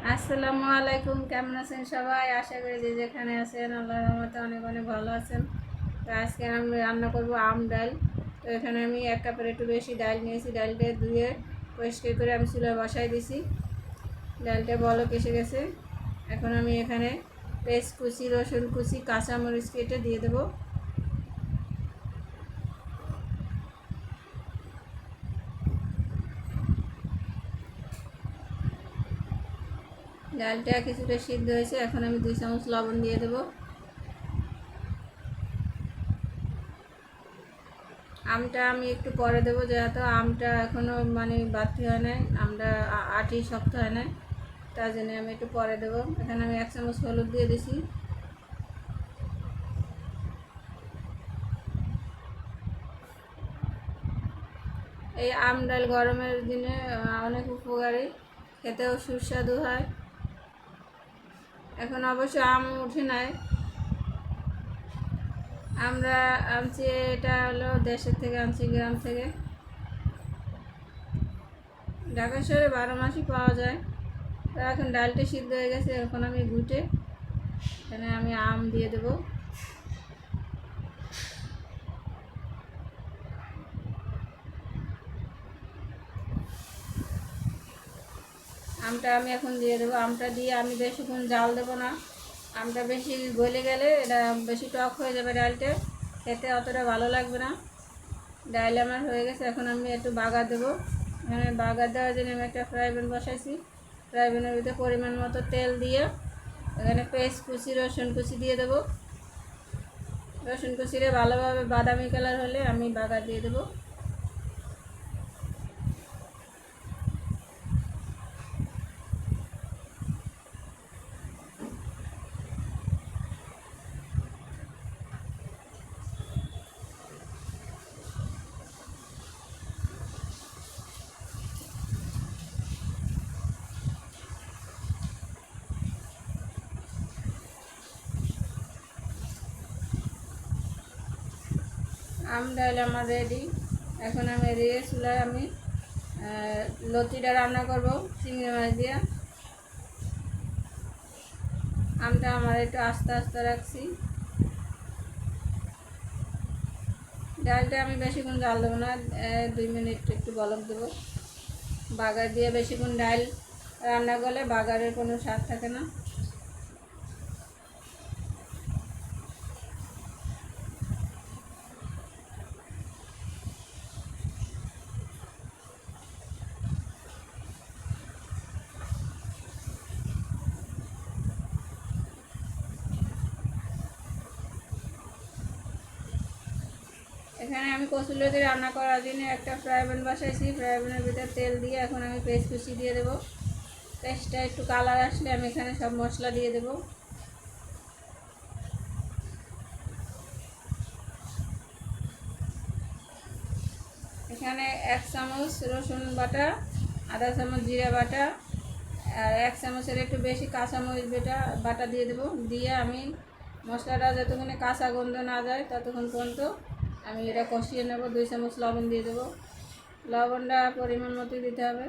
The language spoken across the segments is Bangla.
আসসালামু আলাইকুম, কেমন আছেন সবাই? আশা করি যে যেখানে আছেন আল্লাহর রহমতে অনেক অনেক ভালো আছেন। তো আজকে আমি রান্না করব আম ডাল। তো এখানে আমি 1 কাপের একটু বেশি ডাল নিয়েছি। ডালটা ধুয়ে পরিষ্কার করে আমি চুলায় বসাই দিছি। ডালটা বলক এসে গেছে। এখন আমি এখানে পেঁয়াজ কুচি, রসুন কুচি, কাঁচামরিচ কেটে দিয়ে দেবো। ডালটা কিছুটা সিদ্ধ হয়েছে, এখন আমি 2 চামচ লবণ দিয়ে দেবো। আমটা আমি একটু পরে দেবো, যেহেতু আমটা এখনও মানে বাতি হয় নাই, আমটা আটি শক্ত হয় নাই, তার জন্য আমি একটু পরে দেবো। এখানে আমি 1 চামচ হলুদ দিয়ে দিছি। এই আম ডাল গরমের দিনে অনেক উপকারী, খেতেও সুস্বাদু হয়। এখন অবশ্য আম উঠে নাই, আমরা আনছি, এটা হলো দেশের থেকে আনছি, গ্রাম থেকে। ঢাকা শহরে 12 মাসই পাওয়া যায়। তো এখন ডালটা সিদ্ধ হয়ে গেছে, এখন আমি ঘুটে এখানে আমি আম দিয়ে দেবো। আমটা আমি এখন দিয়ে দেবো। আমটা দিয়ে আমি বেশিক্ষণ জাল দেবো না, আমটা বেশি গলে গেলে এটা বেশি টক হয়ে যাবে, ডালটা খেতে অতটা ভালো লাগবে না। ডাল আমার হয়ে গেছে, এখন আমি একটু বাগার দেবো। এখানে বাগার দেওয়ার জন্য আমি একটা ফ্রাই প্যান বসাইছি। ফ্রাই প্যানের ভিতরে পরিমাণ মতো তেল দিয়ে এখানে পেঁয়াজ কুচি, রসুন কুচি দিয়ে দেবো। রসুন কুচিরে ভালোভাবে বাদামি কালার হলে আমি বাগার দিয়ে দেবো। আম ডাল আমার রেডি। এখন আমি দিয়ে চুলায় আমি লতিটা রান্না করব চিংড়ি মাছ দিয়ে। আমটা আমার একটু আস্তে আস্তে রাখছি। ডালটা আমি বেশিক্ষণ জাল দেবো না, 2 মিনিট একটু বলক দেবো। বাগার দিয়ে বেশিক্ষণ ডাল রান্না করলে বাগারের কোনো স্বাদ থাকে না। এখানে আমি কচুরলতি রান্না করার জন্য একটা ফ্রাই প্যান বসাইছি। ফ্রাই প্যানের ভিতরে তেল দিয়ে এখন আমি পেঁয়াজ কুচি দিয়ে দেবো। পেঁয়াজটা একটু কালার আসলে আমি এখানে সব মশলা দিয়ে দেবো। এখানে 1 চামচ রসুন বাটা, আধা চামচ জিরা বাটা, আর 1 চামচের একটু বেশি কাঁচামরিচ বাটা দিয়ে দেবো। দিয়ে আমি মশলাটা যতক্ষণে কাঁচা গন্ধ না যায় ততক্ষণ পর্যন্ত আমি এটা কষিয়ে নেব। 2 চামচ লবণ দিয়ে দেবো। লবণটা পরিমাণ মতো দিতে হবে।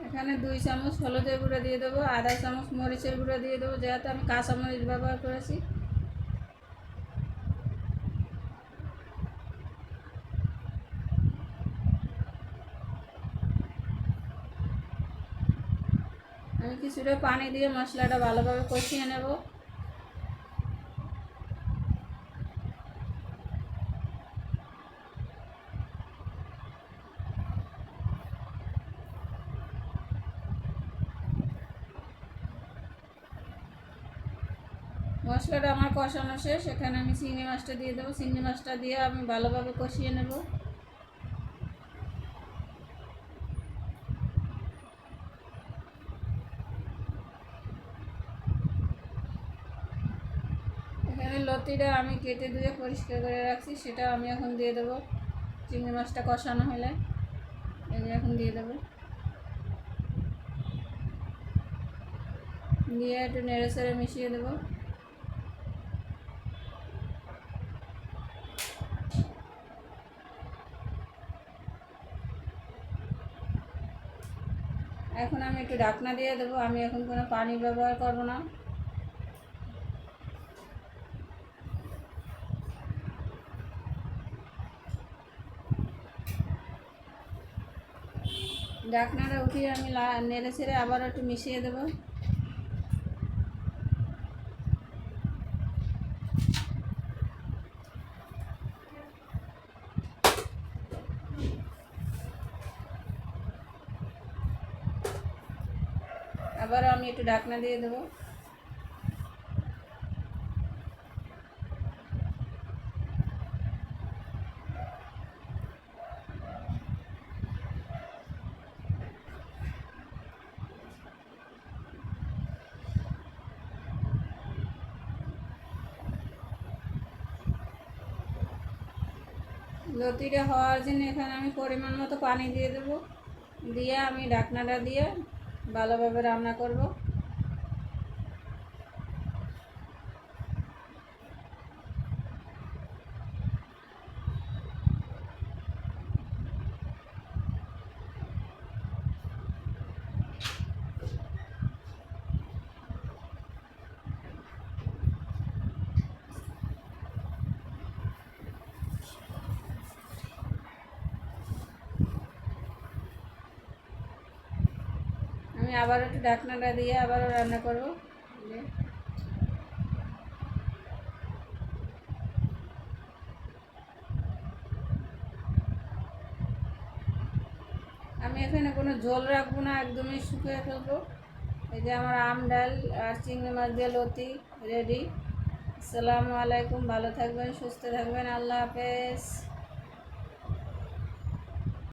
এখানে 2 চামচ হলুদের গুঁড়ো দিয়ে দেবো, আধা চামচ মরিচের গুঁড়ো দিয়ে দেবো, যেহেতু আমি কাঁচা মরিচ ব্যবহার করেছি। আমি কিছুটা পানি দিয়ে মশলাটা ভালোভাবে কষিয়ে নেব। মশলাটা আমার কষানো শেষ, এখানে আমি চিংড়ি মাছটা দিয়ে দেবো। চিংড়ি মাছটা দিয়ে আমি ভালোভাবে কষিয়ে নেব। এখানে লতিটা আমি কেটে ধুয়ে পরিষ্কার করে রাখছি, সেটা আমি এখন দিয়ে দেবো। চিংড়ি মাছটা কষানো হলে এই যে এখন দিয়ে দেবো, দিয়ে একটু নেড়ে চেড়ে মিশিয়ে দেবো। এখন আমি একটু ঢাকনা দিয়ে দেবো। আমি এখন কোনো পানি ব্যবহার করব না। ঢাকনাটা উঠিয়ে আমি নেড়ে ছেড়ে আবার একটু মিশিয়ে দেবো। আবারও আমি একটু ঢাকনা দিয়ে দেবো। লতিটা হওয়ার জন্য এখানে আমি পরিমাণ মতো পানি দিয়ে দেবো, দিয়ে আমি ঢাকনাটা দিয়ে ভালোভাবে রান্না করব। আমি আবার একটু ঢাকনাটা দিয়ে আবারও রান্না করব। আমি এখানে কোনো ঝোল রাখবো না, একদমই শুকিয়ে ফেলবো। এই যে আমার আম ডাল আর চিংড়ি মাছ দিয়ে লতি রেডি। আসসালামু আলাইকুম, ভালো থাকবেন, সুস্থ থাকবেন, আল্লাহ হাফেজ।